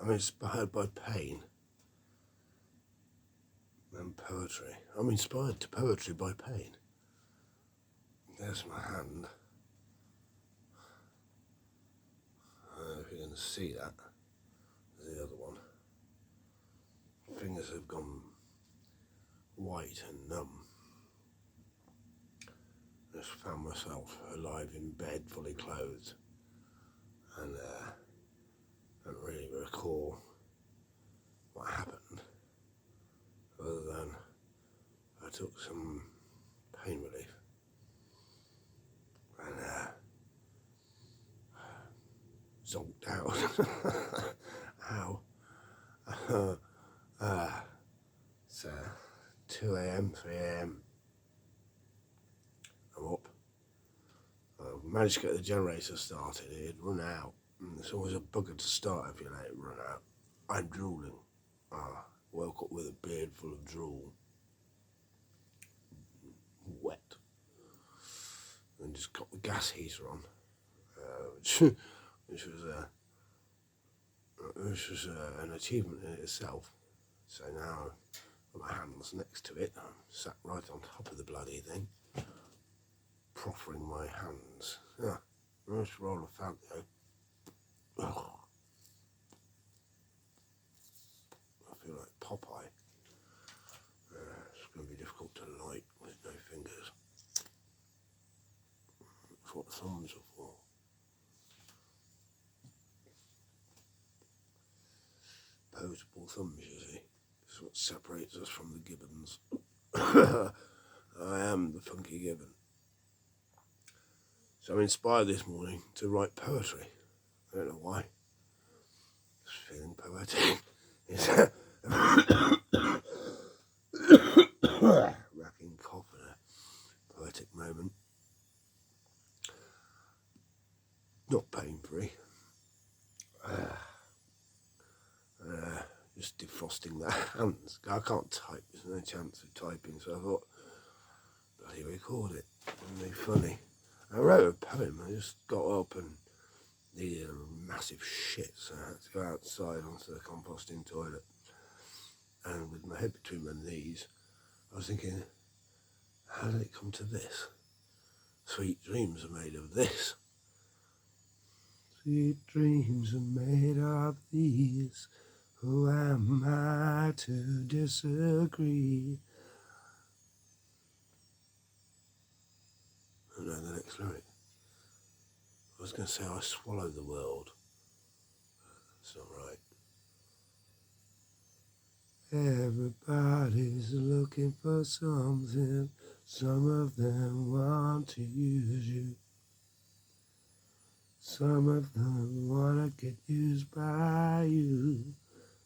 I'm inspired by pain and poetry. I'm inspired to poetry by pain. There's my hand. I don't know if you're going to see that. There's the other one. Fingers have gone white and numb. I just found myself alive in bed, fully clothed, and I don't really recall what happened, other than I took some pain relief and zonked out. Ow. It's 2 a.m, 3 a.m. I'm up. I managed to get the generator started. It had run out. It's always a bugger to start if you let it run out. I'm drooling. Woke up with a beard full of drool. Wet. And just got the gas heater on, which was an achievement in itself. So now I've got my hands next to it. I'm sat right on top of the bloody thing, proffering my hands. Nice roll of fag though. Oh, I feel like Popeye. It's going to be difficult to light with no fingers. That's what thumbs are for. Posable thumbs, you see. It's what separates us from the gibbons. I am the funky gibbon. So I'm inspired this morning to write poetry. I don't know why. Just feeling poetic. It's racking cough in a poetic moment. Not pain-free. Just defrosting the hands. I can't type. There's no chance of typing. So I thought, bloody record it. It'd be funny. I wrote a poem. I just got up and needed a massive shit, so I had to go outside onto the composting toilet. And with my head between my knees, I was thinking, how did it come to this? Sweet dreams are made of this. Sweet dreams are made of these. Who am I to disagree? I don't know the next lyric. I was going to say I swallow the world. That's not right. Everybody's looking for something. Some of them want to use you. Some of them want to get used by you.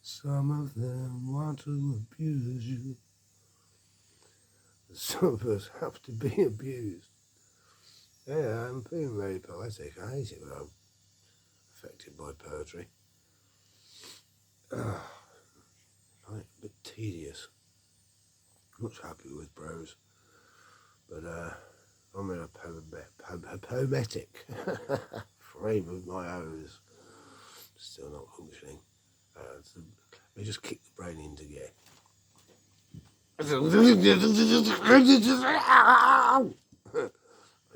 Some of them want to abuse you. Some of us have to be abused. Yeah, I'm feeling very poetic. I hate it when I'm affected by poetry. I find it a bit tedious. I'm not happy with prose. But I'm in a poetic frame of my O's. Still not functioning. Let me just kick the brain into gear. I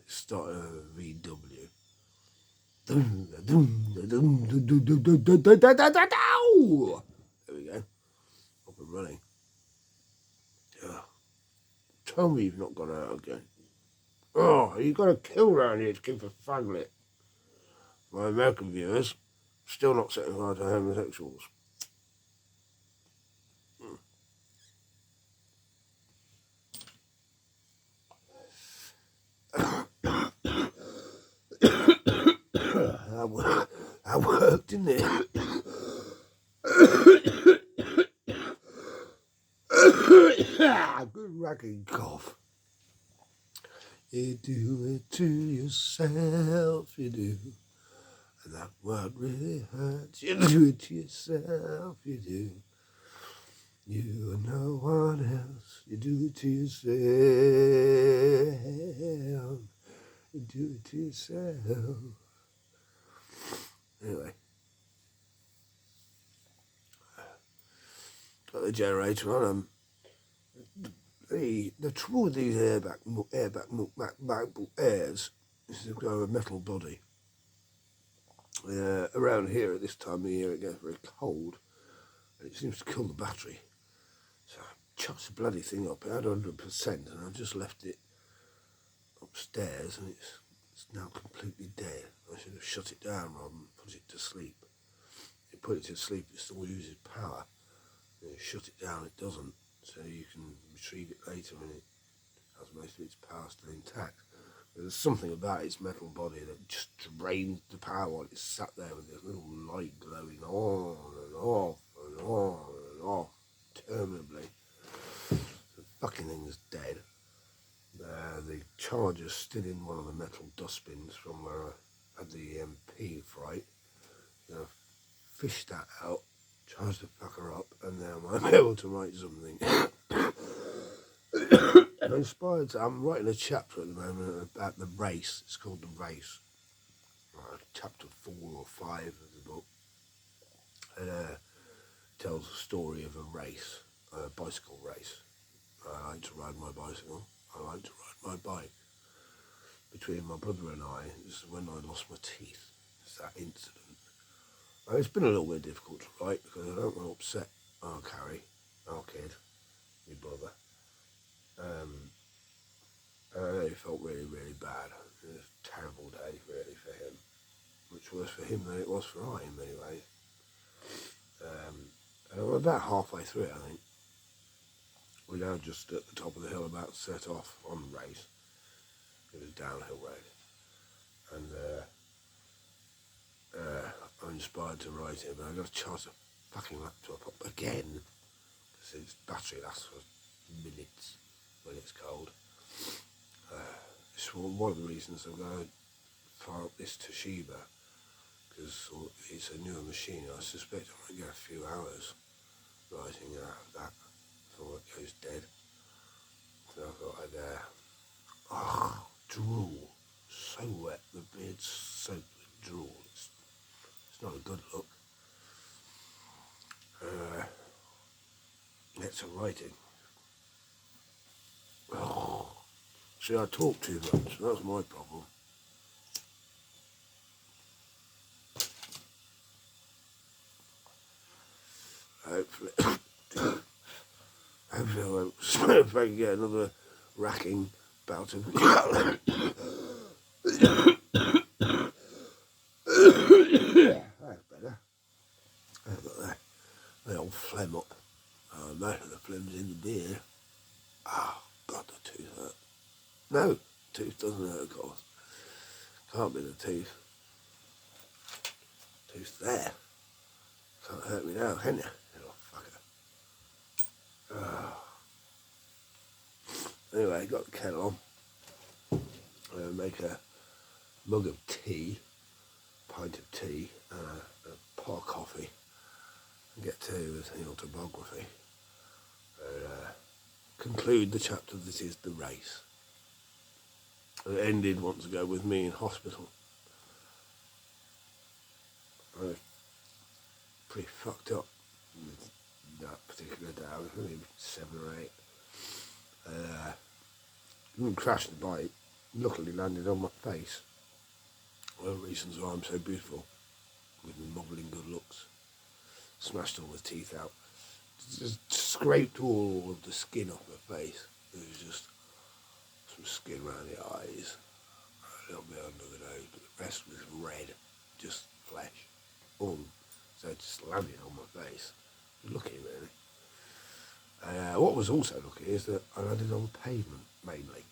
started a VW. There we go. Up and running. Tell me you've not gone out again. Oh, you've got a kill round here to keep a fag lit. My American viewers, still not setting fire to homosexuals. That worked, didn't it? Good racking cough. You do it to yourself, you do. And that word really hurts. You do it to yourself, you do. You and no one else. You do it to yourself. You do it to yourself. Anyway. the generator on the trouble with these MacBook Airs is they've got a metal body. Around here at this time of year it gets very cold and it seems to kill the battery. So I chucked the bloody thing up. It had 100% and I've just left it upstairs and it's now completely dead. I should have shut it down rather than put it to sleep. You put it to sleep, it still uses power. You shut it down, it doesn't. So you can retrieve it later and it has most of its power still intact. But there's something about its metal body that just drains the power while it's sat there with this little light glowing on and off and on and off, interminably. The fucking thing is dead. The charger's still in one of the metal dustbins from where I had the EMP fright. I'm going to fish that out, charge the fucker up, and then I might be able to write something. I'm writing a chapter at the moment about the race. It's called The Race. Chapter 4 or 5 of the book. And tells the story of a race, a bicycle race. I like to ride my bicycle. I like to ride my bike. Between my brother and I, this is when I lost my teeth. It's that incident. It's been a little bit difficult to write because I don't want to upset our Carrie, our kid, my brother. And it felt really, really bad. It was a terrible day, really, for him. Much worse for him than it was for I, in many ways. And I'm about halfway through it, I think. We're now just at the top of the hill about to set off on the race. It was a downhill road. And I'm inspired to write it, but I've got to charge the fucking laptop up again. Because its battery lasts for minutes when it's cold. It's one of the reasons I'm going to fire up this Toshiba, because it's a newer machine. I suspect I might get a few hours writing that before it goes dead. So I thought I'd, drool, so wet, the beard's soaked with drool. It's not a good look. Get some writing. See, I talk too much, that's my problem. Hopefully I won't if I can get another racking bout of that's better. I've got the old phlegm up. Most of the phlegm's in the beer. God, the tooth hurt. No, tooth doesn't hurt, of course. Can't be the tooth. Tooth there. Can't hurt me now, can you? Little fucker. Anyway, got the kettle on. Make a mug of tea, pint of tea, and a pot of coffee. And get to the autobiography. Conclude the chapter that is The Race. It ended once ago with me in hospital. I was pretty fucked up that particular day. I was only 7 or 8. Didn't crash the bike. Luckily landed on my face. One of the reasons why I'm so beautiful, with my modelling good looks. Smashed all the teeth out. Just scraped all of the skin off my face. There was just some skin around the eyes, a little bit under the nose, but the rest was red, just flesh. All. So it just landed on my face. Lucky, really. What was also lucky is that I landed on pavement, mainly.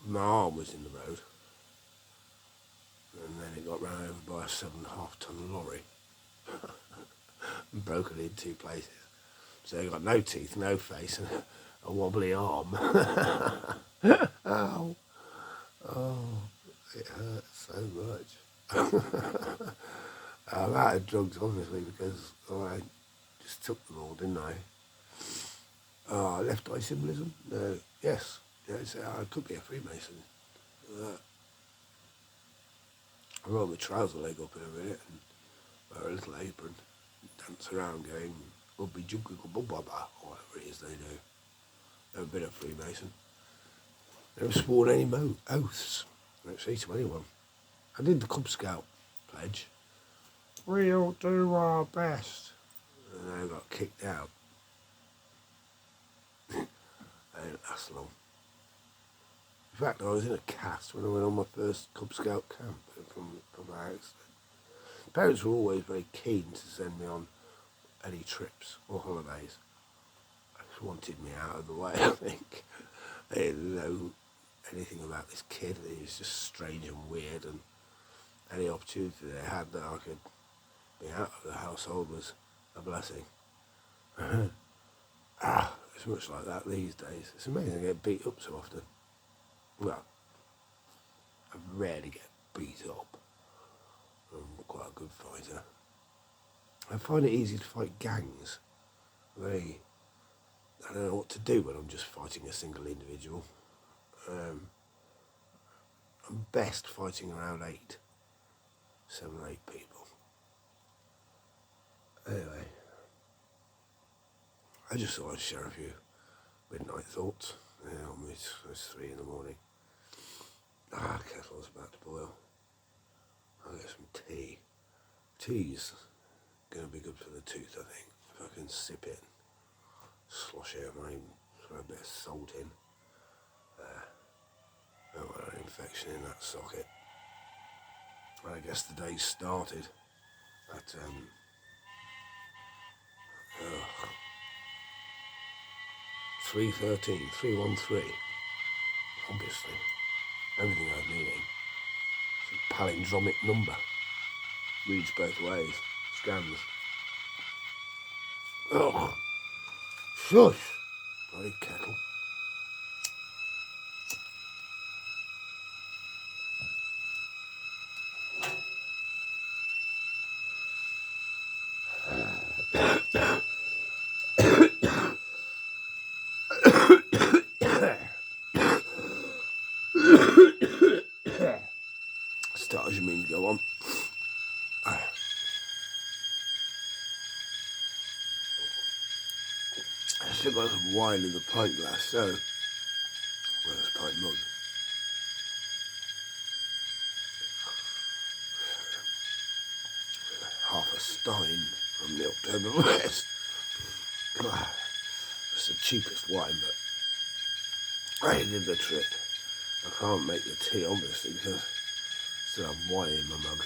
My arm was in the road, and then it got run over by a 7.5-ton lorry and broken in 2 places. So I got no teeth, no face, and a wobbly arm. Ow! Oh, it hurts so much. I'm out of drugs, obviously, because I just took them all, didn't I? Left eye symbolism? No. Yes. Yes, I could be a Freemason. I roll my trouser leg up in a minute and wear a little apron. dance around going, "Ubby juggy bubba," or whatever it is they do. Never been a Freemason. Never sworn any oaths. Don't say to anyone. I did the Cub Scout pledge. We'll do our best. And then I got kicked out. I didn't last long. In fact, I was in a cast when I went on my first Cub Scout camp from my accident. Parents were always very keen to send me on any trips or holidays. They just wanted me out of the way, I think. They didn't know anything about this kid. He was just strange and weird, and any opportunity they had that I could be out of the household was a blessing. It's much like that these days. It's amazing I get beat up so often. Well, I rarely get beat up. I'm quite a good fighter. I find it easy to fight gangs. I don't know what to do when I'm just fighting a single individual. I'm best fighting around 7 or 8 people. Anyway, I just thought I'd share a few midnight thoughts. It's 3 in the morning. Kettle's about to boil. I'll get some tea. Tea's going to be good for the tooth, I think. If I can sip it, slosh it, I might throw a bit of salt in. Don't want an infection in that socket. I guess the day started at 313, 313. Obviously, everything I was meaning. It's a palindromic number. Reads both ways. Scans. Oh, shush! Bloody kettle. Start as you mean to go on. I still got some wine in the pint glass, so it's pint mug. Half a stein from the Oktoberfest. It's the cheapest wine, but I did the trick. I can't make the tea, obviously, because I still have wine in my mug.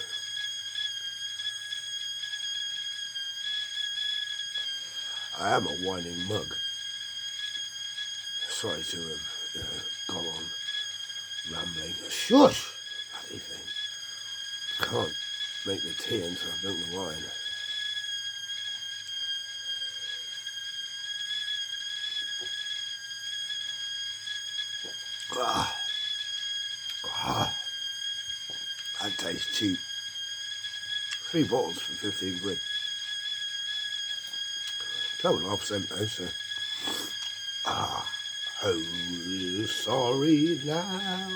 I am a whining mug. Sorry to have gone on rambling. Shush! Bloody thing. Can't make the tea until I've drunk the wine. That tastes cheap. 3 bottles for 15 quid. 12.5% though, so. Oh, sorry now.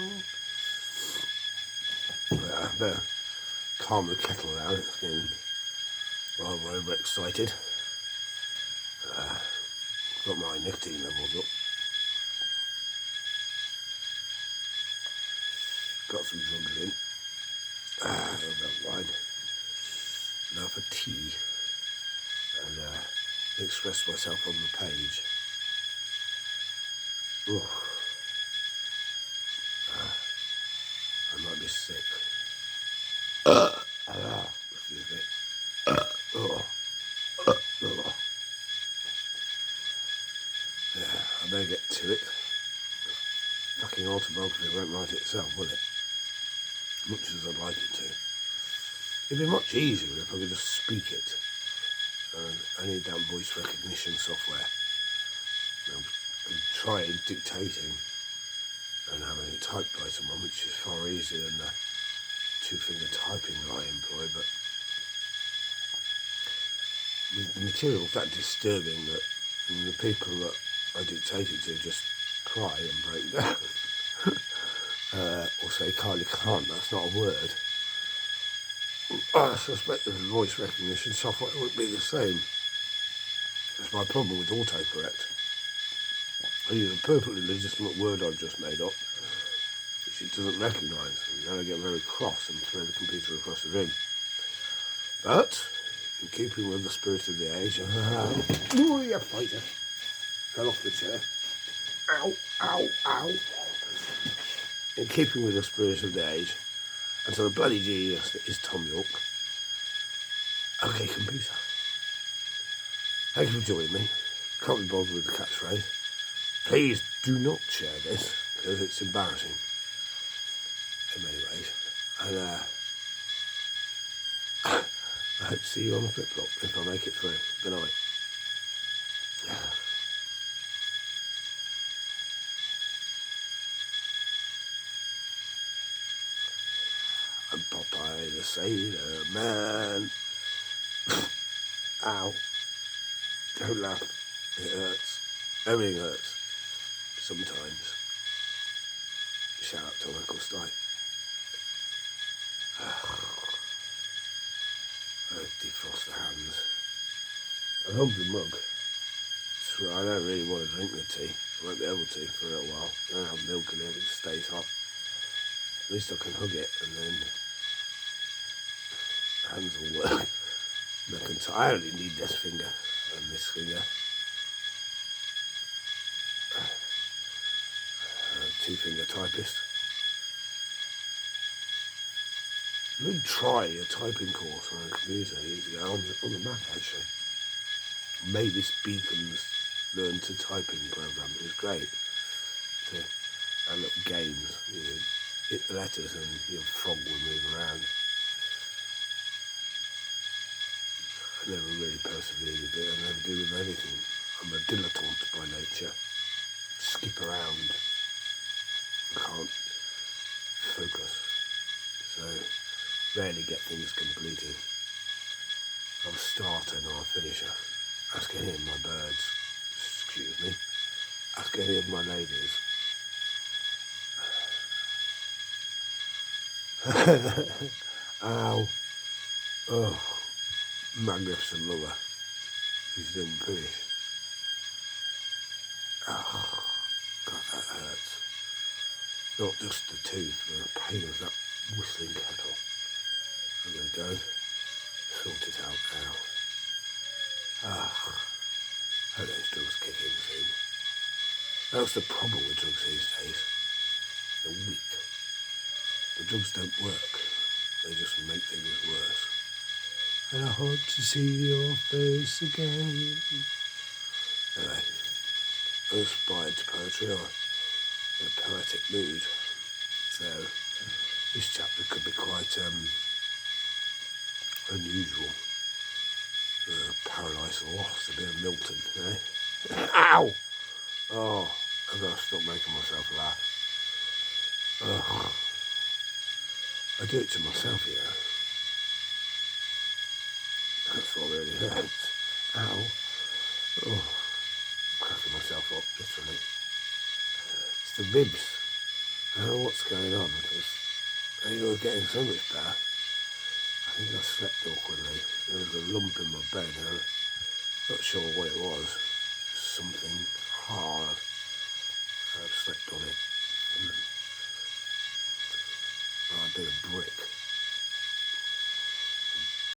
I better calm the kettle down. It's getting rather overexcited. Got my nicotine levels up. Got some drugs in. About wine. Now for tea. And express myself on the page. I might be sick. Excuse me. Yeah, I better get to it. Fucking autobiography won't write itself, will it? Much as I'd like it to. It'd be much easier if I could just speak it. I need that voice recognition software. I'm trying dictating and having it typed by someone, which is far easier than the 2-finger typing that I employ, but the material's that disturbing that the people that I dictated to just cry and break down. Or say kindly can't, that's not a word. I suspect the voice recognition software would be the same. That's my problem with autocorrect. I use a perfectly legitimate word I've just made up, which it doesn't recognise, and then I get very cross and throw the computer across the room. But, in keeping with the spirit of the age, oh, you fighter! Fell off the chair. Ow, ow, ow! In keeping with the spirit of the age, and to the bloody genius that is Tom York. Okay, computer. Thank you for joining me. Can't be bothered with the catchphrase. Please do not share this, because it's embarrassing. In many ways. And I hope to see you on the flip-flop if I make it through. Good night. I'm Popeye the Sailor Man. Ow. Don't laugh. It hurts. Everything hurts. Sometimes. Shout out to Uncle Stipe. I defrost the hands. I hug the mug. So I don't really want to drink the tea. I won't be able to for a little while. I don't have milk in it, it stays hot. At least I can hug it and then hands will work. I only need this finger and this finger. Two-finger typist. I did try a typing course on a computer years ago on the Mac actually. Mavis Beacon's Learn to Typing program. It was great. And little games. You hit the letters and your frog will move around. I never really persevered with it. I never do with anything. I'm a dilettante by nature. Skip around. Can't focus. So rarely get things completed. I'm a starter, not a finisher. Ask any of my birds. Excuse me. Ask any of my ladies. Ow. Oh. Magnificent lover. He's didn't finish. Oh. God, that hurts. Not just the tooth, but the pain of that whistling kettle. I'm going to go sort it out now. Hope those drugs kick in soon. That's the problem with drugs these days. They're weak. The drugs don't work. They just make things worse. And I hope to see your face again. Anyway, I'm inspired to poetry or in a poetic mood. So this chapter could be quite unusual. Paradise Lost, a bit of Milton, eh? Ow! Oh, I've got to stop making myself laugh. Oh, I do it to myself, you know. That's what really hurts. Ow. Oh, I'm cracking myself up, literally. It's the ribs. I don't know what's going on, because they were getting so much better. I think I slept awkwardly. There was a lump in my bed. I'm not sure what it was. Something hard. I slept on it. Oh, a bit of brick.